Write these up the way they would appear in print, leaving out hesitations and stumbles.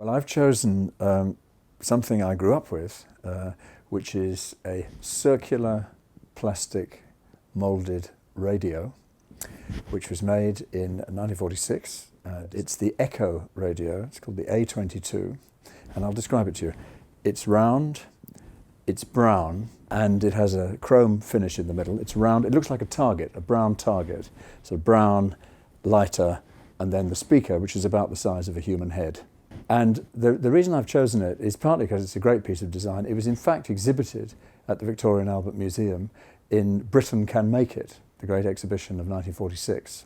Well, I've chosen something I grew up with, which is a circular plastic moulded radio, which was made in 1946. It's the Echo radio. It's called the A22, and I'll describe it to you. It's round, it's brown, and it has a chrome finish in the middle. It's round. It looks like a target, a brown target. So brown, lighter, and then the speaker, which is about the size of a human head. And the reason I've chosen it is partly because it's a great piece of design. It was in fact exhibited at the Victoria and Albert Museum in Britain Can Make It, the great exhibition of 1946.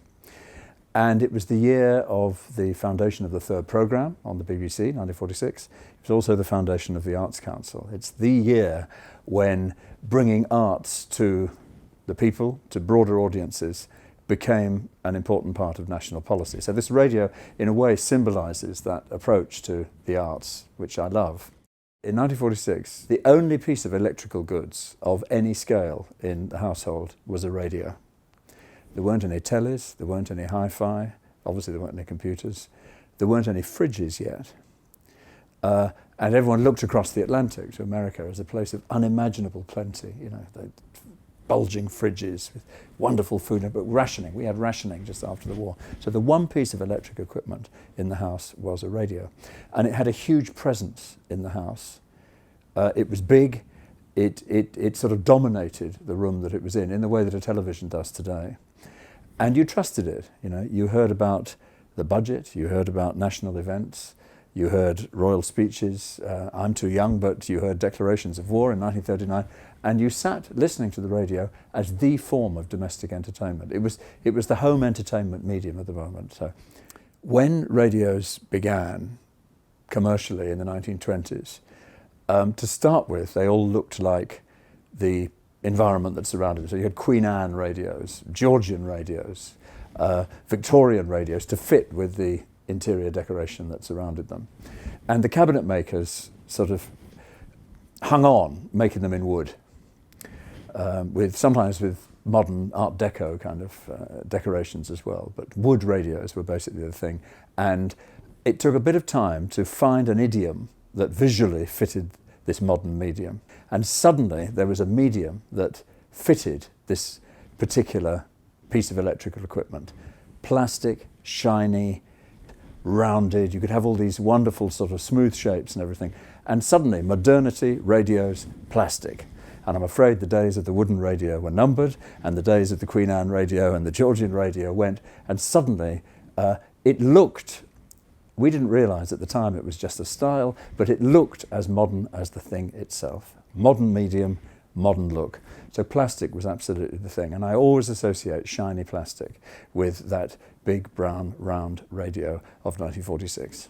And it was the year of the foundation of the third programme on the BBC, 1946. It was also the foundation of the Arts Council. It's the year when bringing arts to the people, to broader audiences, became an important part of national policy. So this radio, in a way, symbolises that approach to the arts, which I love. In 1946, the only piece of electrical goods of any scale in the household was a radio. There weren't any tellies, there weren't any hi-fi, obviously there weren't any computers, there weren't any fridges yet. And everyone looked across the Atlantic to America as a place of unimaginable plenty, you know, the bulging fridges with wonderful food, but rationing. We had rationing just after the war. So the one piece of electric equipment in the house was a radio. And it had a huge presence in the house. It was big. It sort of dominated the room that it was in the way that a television does today. And you trusted it. You know, you heard about the budget, you heard about national events, you heard royal speeches. I'm too young, but you heard declarations of war in 1939, and you sat listening to the radio as the form of domestic entertainment. It was the home entertainment medium at the moment. So, when radios began commercially in the 1920s, to start with, they all looked like the environment that surrounded them. So you had Queen Anne radios, Georgian radios, Victorian radios to fit with the interior decoration that surrounded them. And the cabinet makers sort of hung on making them in wood, sometimes with modern Art Deco kind of decorations as well. But wood radios were basically the thing. And it took a bit of time to find an idiom that visually fitted this modern medium. And suddenly there was a medium that fitted this particular piece of electrical equipment. Plastic, shiny, rounded, you could have all these wonderful sort of smooth shapes and everything. And suddenly modernity, radios, plastic. And I'm afraid the days of the wooden radio were numbered, and the days of the Queen Anne radio and the Georgian radio went, and suddenly it looked, we didn't realise at the time it was just a style, but it looked as modern as the thing itself. Modern medium, modern look. So plastic was absolutely the thing, and I always associate shiny plastic with that big brown round radio of 1946.